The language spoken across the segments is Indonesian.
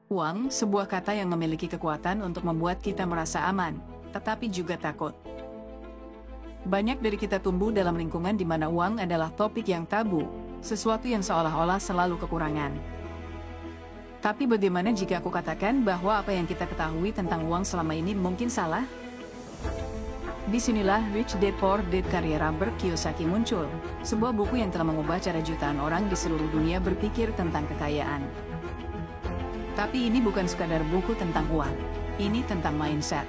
Uang, sebuah kata yang memiliki kekuatan untuk membuat kita merasa aman, tetapi juga takut. Banyak dari kita tumbuh dalam lingkungan di mana uang adalah topik yang tabu, sesuatu yang seolah-olah selalu kekurangan. Tapi bagaimana jika aku katakan bahwa apa yang kita ketahui tentang uang selama ini mungkin salah? Disinilah Rich Dad Poor Dad karya Robert Kiyosaki muncul, sebuah buku yang telah mengubah cara jutaan orang di seluruh dunia berpikir tentang kekayaan. Tapi ini bukan sekadar buku tentang uang, ini tentang mindset.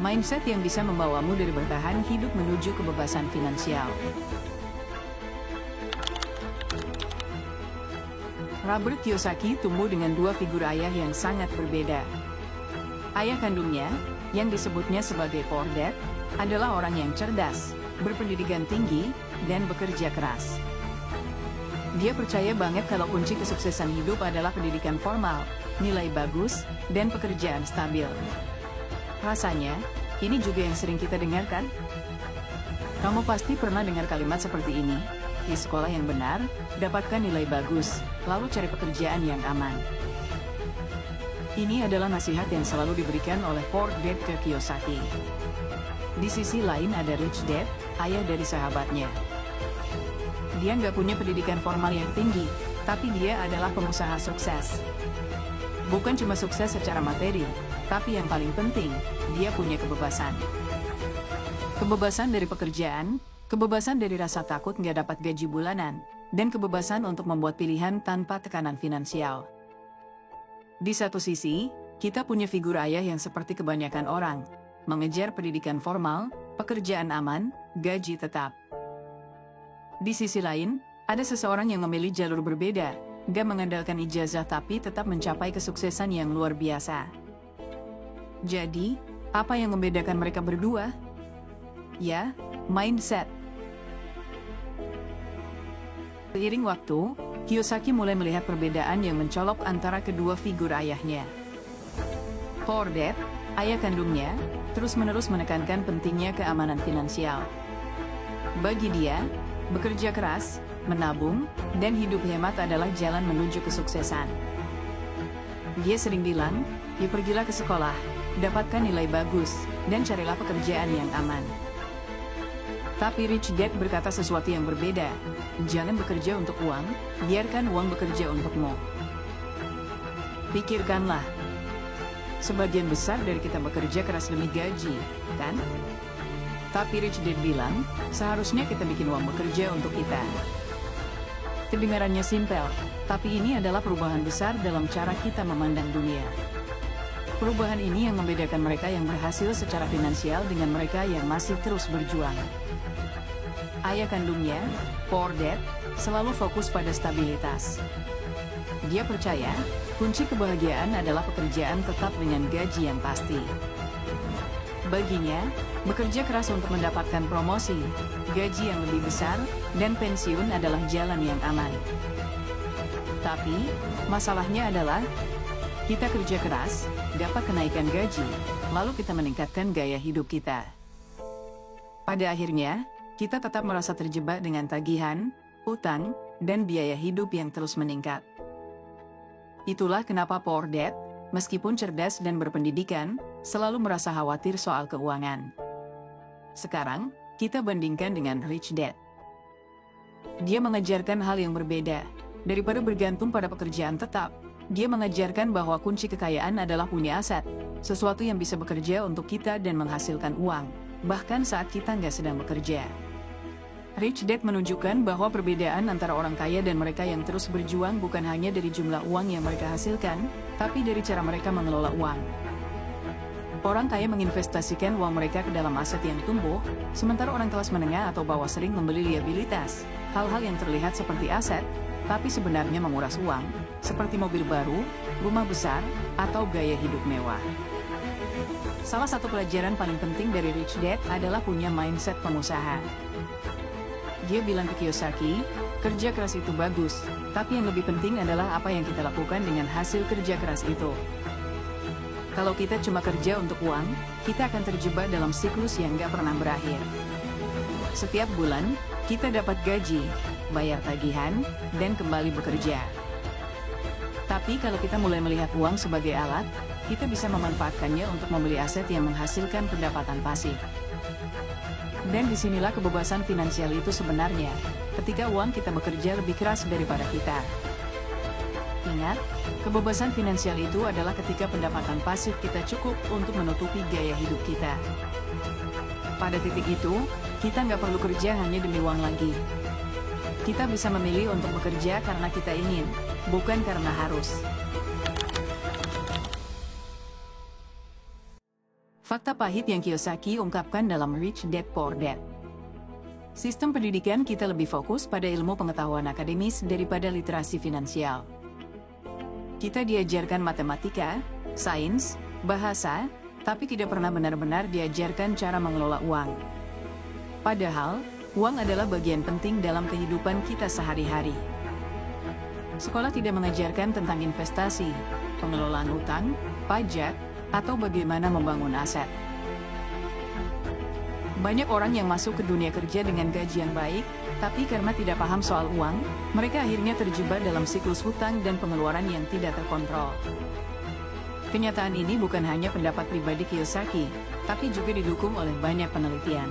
Mindset yang bisa membawamu dari bertahan hidup menuju kebebasan finansial. Robert Kiyosaki tumbuh dengan dua figur ayah yang sangat berbeda. Ayah kandungnya, yang disebutnya sebagai Poor Dad, adalah orang yang cerdas, berpendidikan tinggi, dan bekerja keras. Dia percaya banget kalau kunci kesuksesan hidup adalah pendidikan formal, nilai bagus, dan pekerjaan stabil. Rasanya, ini juga yang sering kita dengarkan. Kamu pasti pernah dengar kalimat seperti ini, di sekolah yang benar, dapatkan nilai bagus, lalu cari pekerjaan yang aman. Ini adalah nasihat yang selalu diberikan oleh Poor Dad ke Kiyosaki. Di sisi lain ada Rich Dad, ayah dari sahabatnya. Dia nggak punya pendidikan formal yang tinggi, tapi dia adalah pengusaha sukses. Bukan cuma sukses secara materi, tapi yang paling penting, dia punya kebebasan. Kebebasan dari pekerjaan, kebebasan dari rasa takut nggak dapat gaji bulanan, dan kebebasan untuk membuat pilihan tanpa tekanan finansial. Di satu sisi, kita punya figur ayah yang seperti kebanyakan orang, mengejar pendidikan formal, pekerjaan aman, gaji tetap. Di sisi lain, ada seseorang yang memilih jalur berbeda, gak mengandalkan ijazah tapi tetap mencapai kesuksesan yang luar biasa. Jadi, apa yang membedakan mereka berdua? Ya, mindset. Seiring waktu, Kiyosaki mulai melihat perbedaan yang mencolok antara kedua figur ayahnya. Poor Dad, ayah kandungnya, terus-menerus menekankan pentingnya keamanan finansial. Bagi dia, bekerja keras, menabung, dan hidup hemat adalah jalan menuju kesuksesan. Dia sering bilang, "Ya pergilah ke sekolah, dapatkan nilai bagus, dan carilah pekerjaan yang aman." Tapi Rich Dad berkata sesuatu yang berbeda. Jangan bekerja untuk uang, biarkan uang bekerja untukmu. Pikirkanlah, sebagian besar dari kita bekerja keras demi gaji, kan? Tapi Rich Dad bilang, seharusnya kita bikin uang bekerja untuk kita. Kedengarannya simpel, tapi ini adalah perubahan besar dalam cara kita memandang dunia. Perubahan ini yang membedakan mereka yang berhasil secara finansial dengan mereka yang masih terus berjuang. Ayah kandungnya, Poor Dad, selalu fokus pada stabilitas. Dia percaya, kunci kebahagiaan adalah pekerjaan tetap dengan gaji yang pasti. Baginya, bekerja keras untuk mendapatkan promosi, gaji yang lebih besar, dan pensiun adalah jalan yang aman. Tapi, masalahnya adalah, kita kerja keras, dapat kenaikan gaji, lalu kita meningkatkan gaya hidup kita. Pada akhirnya, kita tetap merasa terjebak dengan tagihan, utang, dan biaya hidup yang terus meningkat. Itulah kenapa Poor Dad, meskipun cerdas dan berpendidikan, selalu merasa khawatir soal keuangan. Sekarang, kita bandingkan dengan Rich Dad. Dia mengajarkan hal yang berbeda. Daripada bergantung pada pekerjaan tetap, dia mengajarkan bahwa kunci kekayaan adalah punya aset, sesuatu yang bisa bekerja untuk kita dan menghasilkan uang, bahkan saat kita nggak sedang bekerja. Rich Dad menunjukkan bahwa perbedaan antara orang kaya dan mereka yang terus berjuang bukan hanya dari jumlah uang yang mereka hasilkan, tapi dari cara mereka mengelola uang. Orang kaya menginvestasikan uang mereka ke dalam aset yang tumbuh, sementara orang kelas menengah atau bawah sering membeli liabilitas, hal-hal yang terlihat seperti aset, tapi sebenarnya menguras uang, seperti mobil baru, rumah besar, atau gaya hidup mewah. Salah satu pelajaran paling penting dari Rich Dad adalah punya mindset pengusaha. Dia bilang ke Kiyosaki, kerja keras itu bagus, tapi yang lebih penting adalah apa yang kita lakukan dengan hasil kerja keras itu. Kalau kita cuma kerja untuk uang, kita akan terjebak dalam siklus yang gak pernah berakhir. Setiap bulan, kita dapat gaji, bayar tagihan, dan kembali bekerja. Tapi kalau kita mulai melihat uang sebagai alat, kita bisa memanfaatkannya untuk membeli aset yang menghasilkan pendapatan pasif. Dan disinilah kebebasan finansial itu sebenarnya, ketika uang kita bekerja lebih keras daripada kita. Ingat, kebebasan finansial itu adalah ketika pendapatan pasif kita cukup untuk menutupi gaya hidup kita. Pada titik itu, kita nggak perlu kerja hanya demi uang lagi. Kita bisa memilih untuk bekerja karena kita ingin, bukan karena harus. Fakta pahit yang Kiyosaki ungkapkan dalam Rich Dad Poor Dad. Sistem pendidikan kita lebih fokus pada ilmu pengetahuan akademis daripada literasi finansial. Kita diajarkan matematika, sains, bahasa, tapi tidak pernah benar-benar diajarkan cara mengelola uang. Padahal, uang adalah bagian penting dalam kehidupan kita sehari-hari. Sekolah tidak mengajarkan tentang investasi, pengelolaan utang, pajak, atau bagaimana membangun aset. Banyak orang yang masuk ke dunia kerja dengan gaji yang baik, tapi karena tidak paham soal uang, mereka akhirnya terjebak dalam siklus hutang dan pengeluaran yang tidak terkontrol. Kenyataan ini bukan hanya pendapat pribadi Kiyosaki, tapi juga didukung oleh banyak penelitian.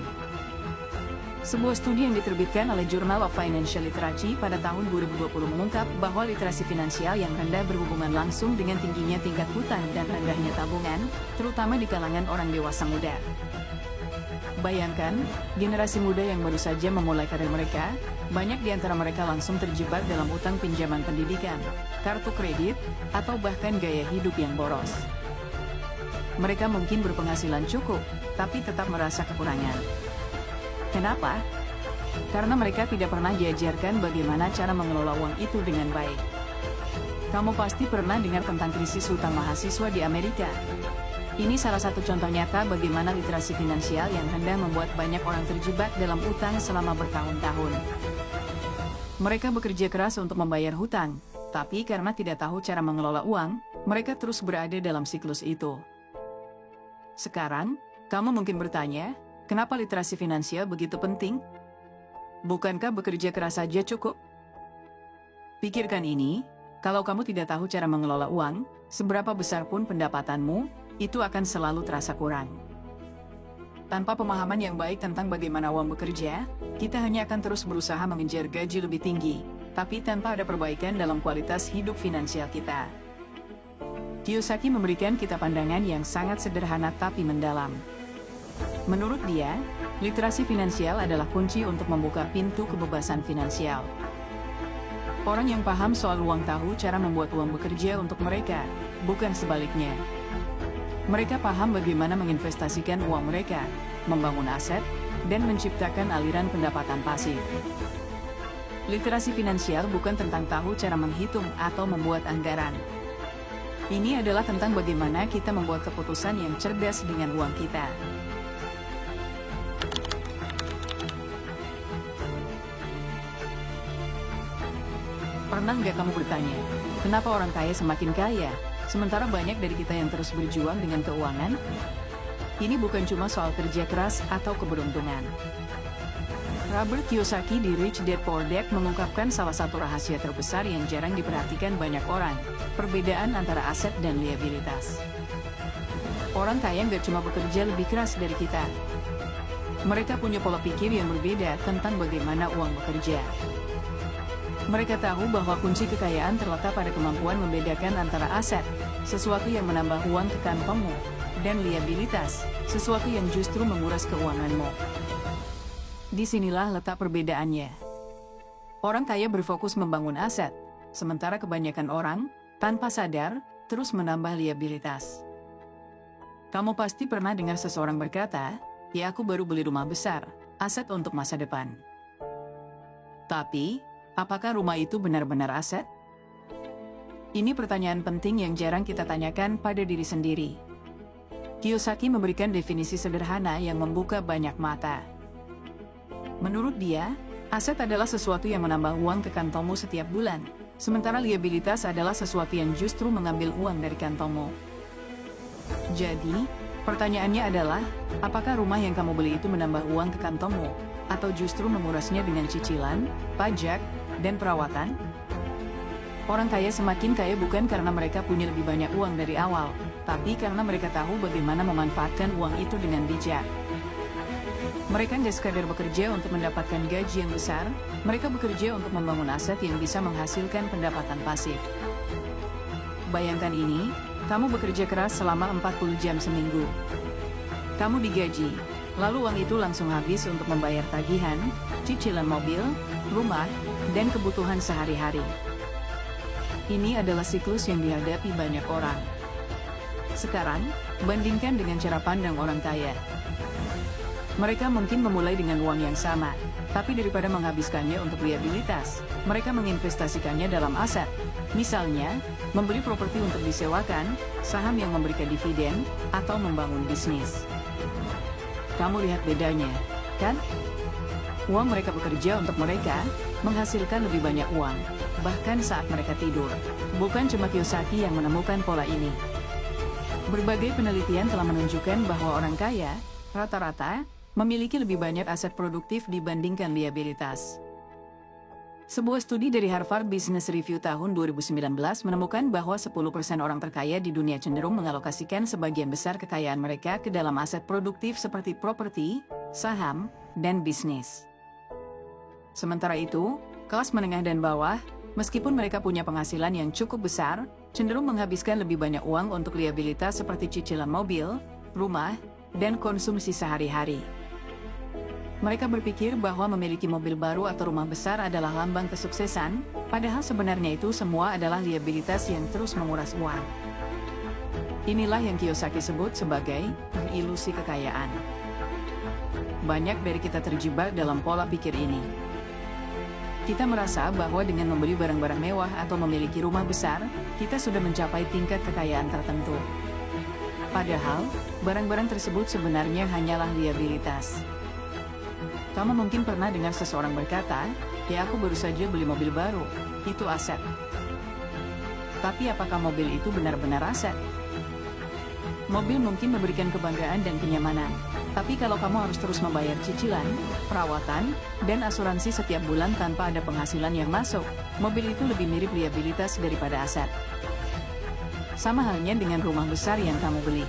Sebuah studi yang diterbitkan oleh Journal of Financial Literacy pada tahun 2020 mengungkap bahwa literasi finansial yang rendah berhubungan langsung dengan tingginya tingkat hutang dan rendahnya tabungan, terutama di kalangan orang dewasa muda. Bayangkan, generasi muda yang baru saja memulai karir mereka, banyak di antara mereka langsung terjebak dalam utang pinjaman pendidikan, kartu kredit, atau bahkan gaya hidup yang boros. Mereka mungkin berpenghasilan cukup, tapi tetap merasa kekurangan. Kenapa? Karena mereka tidak pernah diajarkan bagaimana cara mengelola uang itu dengan baik. Kamu pasti pernah dengar tentang krisis hutang mahasiswa di Amerika. Ini salah satu contoh nyata bagaimana literasi finansial yang rendah membuat banyak orang terjebak dalam utang selama bertahun-tahun. Mereka bekerja keras untuk membayar hutang, tapi karena tidak tahu cara mengelola uang, mereka terus berada dalam siklus itu. Sekarang, kamu mungkin bertanya, kenapa literasi finansial begitu penting? Bukankah bekerja keras saja cukup? Pikirkan ini, kalau kamu tidak tahu cara mengelola uang, seberapa besar pun pendapatanmu, itu akan selalu terasa kurang. Tanpa pemahaman yang baik tentang bagaimana uang bekerja, kita hanya akan terus berusaha mengejar gaji lebih tinggi, tapi tanpa ada perbaikan dalam kualitas hidup finansial kita. Kiyosaki memberikan kita pandangan yang sangat sederhana tapi mendalam. Menurut dia, literasi finansial adalah kunci untuk membuka pintu kebebasan finansial. Orang yang paham soal uang tahu cara membuat uang bekerja untuk mereka, bukan sebaliknya. Mereka paham bagaimana menginvestasikan uang mereka, membangun aset, dan menciptakan aliran pendapatan pasif. Literasi finansial bukan tentang tahu cara menghitung atau membuat anggaran. Ini adalah tentang bagaimana kita membuat keputusan yang cerdas dengan uang kita. Pernah nggak kamu bertanya, kenapa orang kaya semakin kaya? Sementara banyak dari kita yang terus berjuang dengan keuangan. Ini bukan cuma soal kerja keras atau keberuntungan. Robert Kiyosaki di Rich Dad Poor Dad mengungkapkan salah satu rahasia terbesar yang jarang diperhatikan banyak orang, perbedaan antara aset dan liabilitas. Orang kaya nggak cuma bekerja lebih keras dari kita. Mereka punya pola pikir yang berbeda tentang bagaimana uang bekerja. Mereka tahu bahwa kunci kekayaan terletak pada kemampuan membedakan antara aset, sesuatu yang menambah uang ke kantongmu, dan liabilitas, sesuatu yang justru menguras keuanganmu. Disinilah letak perbedaannya. Orang kaya berfokus membangun aset, sementara kebanyakan orang, tanpa sadar, terus menambah liabilitas. Kamu pasti pernah dengar seseorang berkata, "Ya aku baru beli rumah besar, aset untuk masa depan." Tapi, apakah rumah itu benar-benar aset? Ini pertanyaan penting yang jarang kita tanyakan pada diri sendiri. Kiyosaki memberikan definisi sederhana yang membuka banyak mata. Menurut dia, aset adalah sesuatu yang menambah uang ke kantongmu setiap bulan, sementara liabilitas adalah sesuatu yang justru mengambil uang dari kantongmu. Jadi, pertanyaannya adalah, apakah rumah yang kamu beli itu menambah uang ke kantongmu, atau justru mengurasnya dengan cicilan, pajak, dan perawatan? Orang kaya semakin kaya bukan karena mereka punya lebih banyak uang dari awal, tapi karena mereka tahu bagaimana memanfaatkan uang itu dengan bijak. Mereka nggak sekadar bekerja untuk mendapatkan gaji yang besar, mereka bekerja untuk membangun aset yang bisa menghasilkan pendapatan pasif. Bayangkan ini, kamu bekerja keras selama 40 jam seminggu. Kamu digaji, lalu uang itu langsung habis untuk membayar tagihan, cicilan mobil, rumah, dan kebutuhan sehari-hari. Ini adalah siklus yang dihadapi banyak orang. Sekarang, bandingkan dengan cara pandang orang kaya. Mereka mungkin memulai dengan uang yang sama, tapi daripada menghabiskannya untuk liabilitas, mereka menginvestasikannya dalam aset. Misalnya, membeli properti untuk disewakan, saham yang memberikan dividen, atau membangun bisnis. Kamu lihat bedanya, kan? Uang mereka bekerja untuk mereka, menghasilkan lebih banyak uang, bahkan saat mereka tidur. Bukan cuma Kiyosaki yang menemukan pola ini. Berbagai penelitian telah menunjukkan bahwa orang kaya, rata-rata, memiliki lebih banyak aset produktif dibandingkan liabilitas. Sebuah studi dari Harvard Business Review tahun 2019 menemukan bahwa 10% orang terkaya di dunia cenderung mengalokasikan sebagian besar kekayaan mereka ke dalam aset produktif seperti properti, saham, dan bisnis. Sementara itu, kelas menengah dan bawah, meskipun mereka punya penghasilan yang cukup besar, cenderung menghabiskan lebih banyak uang untuk liabilitas seperti cicilan mobil, rumah, dan konsumsi sehari-hari. Mereka berpikir bahwa memiliki mobil baru atau rumah besar adalah lambang kesuksesan, padahal sebenarnya itu semua adalah liabilitas yang terus menguras uang. Inilah yang Kiyosaki sebut sebagai ilusi kekayaan. Banyak dari kita terjebak dalam pola pikir ini. Kita merasa bahwa dengan membeli barang-barang mewah atau memiliki rumah besar, kita sudah mencapai tingkat kekayaan tertentu. Padahal, barang-barang tersebut sebenarnya hanyalah liabilitas. Kamu mungkin pernah dengar seseorang berkata, "Ya, aku baru saja beli mobil baru, itu aset." Tapi apakah mobil itu benar-benar aset? Mobil mungkin memberikan kebanggaan dan kenyamanan, tapi kalau kamu harus terus membayar cicilan, perawatan, dan asuransi setiap bulan tanpa ada penghasilan yang masuk, mobil itu lebih mirip liabilitas daripada aset. Sama halnya dengan rumah besar yang kamu beli.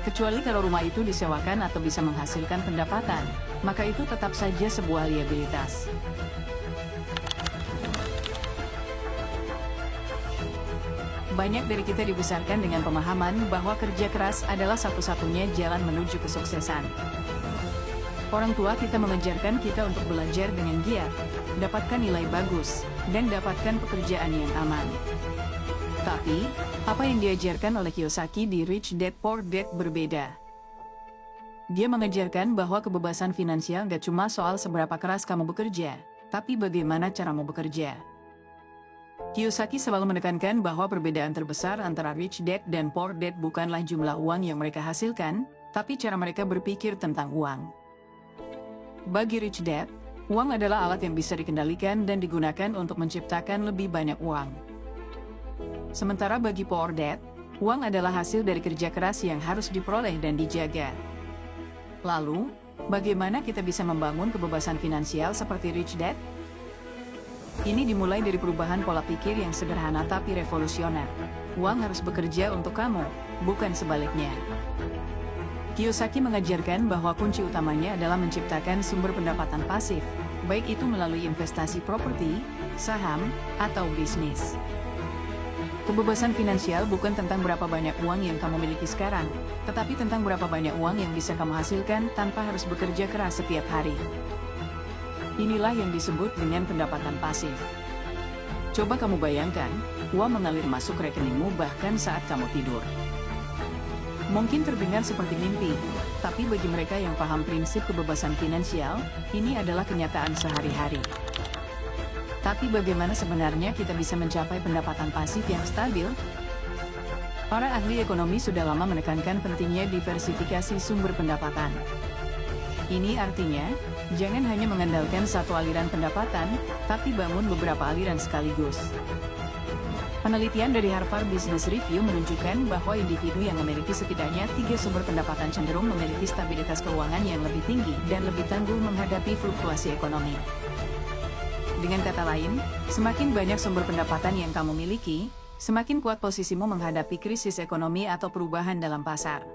Kecuali kalau rumah itu disewakan atau bisa menghasilkan pendapatan, maka itu tetap saja sebuah liabilitas. Banyak dari kita dibesarkan dengan pemahaman bahwa kerja keras adalah satu-satunya jalan menuju kesuksesan. Orang tua kita mengajarkan kita untuk belajar dengan giat, dapatkan nilai bagus, dan dapatkan pekerjaan yang aman. Tapi, apa yang diajarkan oleh Kiyosaki di Rich Dad Poor Dad berbeda. Dia mengajarkan bahwa kebebasan finansial gak cuma soal seberapa keras kamu bekerja, tapi bagaimana caramu bekerja. Kiyosaki selalu menekankan bahwa perbedaan terbesar antara Rich Dad dan Poor Dad bukanlah jumlah uang yang mereka hasilkan, tapi cara mereka berpikir tentang uang. Bagi Rich Dad, uang adalah alat yang bisa dikendalikan dan digunakan untuk menciptakan lebih banyak uang. Sementara bagi Poor Dad, uang adalah hasil dari kerja keras yang harus diperoleh dan dijaga. Lalu, bagaimana kita bisa membangun kebebasan finansial seperti Rich Dad? Ini dimulai dari perubahan pola pikir yang sederhana tapi revolusioner. Uang harus bekerja untuk kamu, bukan sebaliknya. Kiyosaki mengajarkan bahwa kunci utamanya adalah menciptakan sumber pendapatan pasif, baik itu melalui investasi properti, saham, atau bisnis. Kebebasan finansial bukan tentang berapa banyak uang yang kamu miliki sekarang, tetapi tentang berapa banyak uang yang bisa kamu hasilkan tanpa harus bekerja keras setiap hari. Inilah yang disebut dengan pendapatan pasif. Coba kamu bayangkan, uang mengalir masuk rekeningmu bahkan saat kamu tidur. Mungkin terdengar seperti mimpi, tapi bagi mereka yang paham prinsip kebebasan finansial, ini adalah kenyataan sehari-hari. Tapi bagaimana sebenarnya kita bisa mencapai pendapatan pasif yang stabil? Para ahli ekonomi sudah lama menekankan pentingnya diversifikasi sumber pendapatan. Ini artinya, jangan hanya mengandalkan satu aliran pendapatan, tapi bangun beberapa aliran sekaligus. Penelitian dari Harvard Business Review menunjukkan bahwa individu yang memiliki setidaknya 3 sumber pendapatan cenderung memiliki stabilitas keuangan yang lebih tinggi dan lebih tangguh menghadapi fluktuasi ekonomi. Dengan kata lain, semakin banyak sumber pendapatan yang kamu miliki, semakin kuat posisimu menghadapi krisis ekonomi atau perubahan dalam pasar.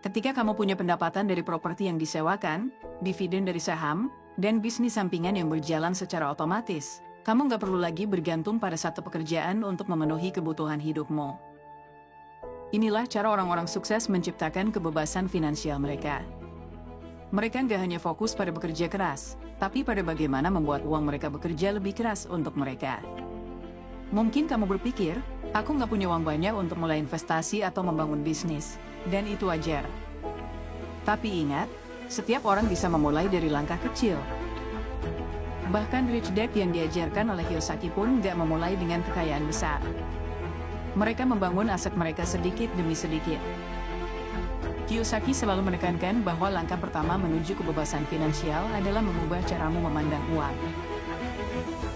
Ketika kamu punya pendapatan dari properti yang disewakan, dividen dari saham, dan bisnis sampingan yang berjalan secara otomatis, kamu nggak perlu lagi bergantung pada satu pekerjaan untuk memenuhi kebutuhan hidupmu. Inilah cara orang-orang sukses menciptakan kebebasan finansial mereka. Mereka nggak hanya fokus pada bekerja keras, tapi pada bagaimana membuat uang mereka bekerja lebih keras untuk mereka. Mungkin kamu berpikir, aku nggak punya uang banyak untuk mulai investasi atau membangun bisnis, dan itu wajar. Tapi ingat, setiap orang bisa memulai dari langkah kecil. Bahkan Rich Dad yang diajarkan oleh Kiyosaki pun nggak memulai dengan kekayaan besar. Mereka membangun aset mereka sedikit demi sedikit. Kiyosaki selalu menekankan bahwa langkah pertama menuju kebebasan finansial adalah mengubah caramu memandang uang.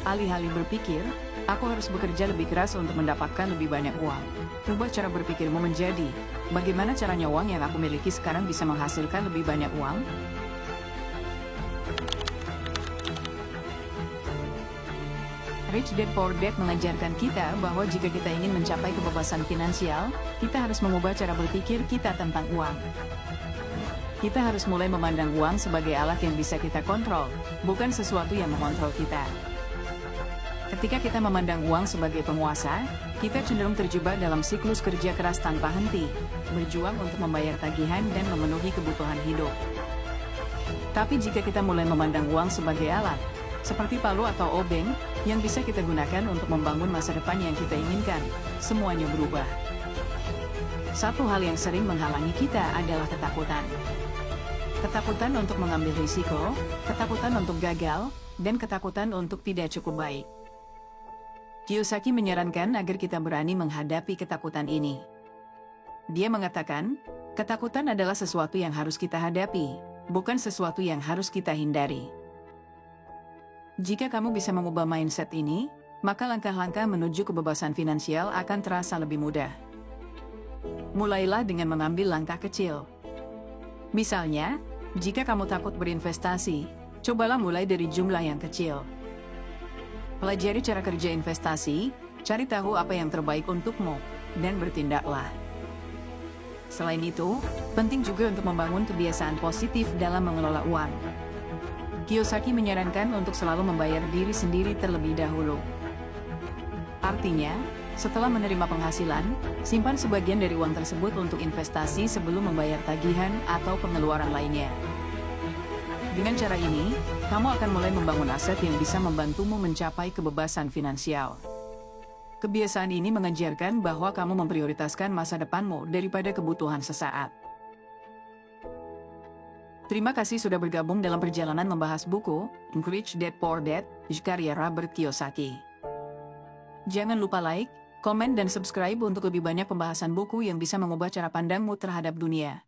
Alih-alih berpikir, aku harus bekerja lebih keras untuk mendapatkan lebih banyak uang. Ubah cara berpikirmu menjadi, bagaimana caranya uang yang aku miliki sekarang bisa menghasilkan lebih banyak uang? Rich Dad Poor Dad mengajarkan kita bahwa jika kita ingin mencapai kebebasan finansial, kita harus mengubah cara berpikir kita tentang uang. Kita harus mulai memandang uang sebagai alat yang bisa kita kontrol, bukan sesuatu yang mengontrol kita. Ketika kita memandang uang sebagai penguasa, kita cenderung terjebak dalam siklus kerja keras tanpa henti, berjuang untuk membayar tagihan dan memenuhi kebutuhan hidup. Tapi jika kita mulai memandang uang sebagai alat, seperti palu atau obeng, yang bisa kita gunakan untuk membangun masa depan yang kita inginkan, semuanya berubah. Satu hal yang sering menghalangi kita adalah ketakutan. Ketakutan untuk mengambil risiko, ketakutan untuk gagal, dan ketakutan untuk tidak cukup baik. Kiyosaki menyarankan agar kita berani menghadapi ketakutan ini. Dia mengatakan, ketakutan adalah sesuatu yang harus kita hadapi, bukan sesuatu yang harus kita hindari. Jika kamu bisa mengubah mindset ini, maka langkah-langkah menuju kebebasan finansial akan terasa lebih mudah. Mulailah dengan mengambil langkah kecil. Misalnya, jika kamu takut berinvestasi, cobalah mulai dari jumlah yang kecil. Pelajari cara kerja investasi, cari tahu apa yang terbaik untukmu, dan bertindaklah. Selain itu, penting juga untuk membangun kebiasaan positif dalam mengelola uang. Kiyosaki menyarankan untuk selalu membayar diri sendiri terlebih dahulu. Artinya, setelah menerima penghasilan, simpan sebagian dari uang tersebut untuk investasi sebelum membayar tagihan atau pengeluaran lainnya. Dengan cara ini, kamu akan mulai membangun aset yang bisa membantumu mencapai kebebasan finansial. Kebiasaan ini mengajarkan bahwa kamu memprioritaskan masa depanmu daripada kebutuhan sesaat. Terima kasih sudah bergabung dalam perjalanan membahas buku Rich Dad Poor Dad, karya Robert Kiyosaki. Jangan lupa like, komen, dan subscribe untuk lebih banyak pembahasan buku yang bisa mengubah cara pandangmu terhadap dunia.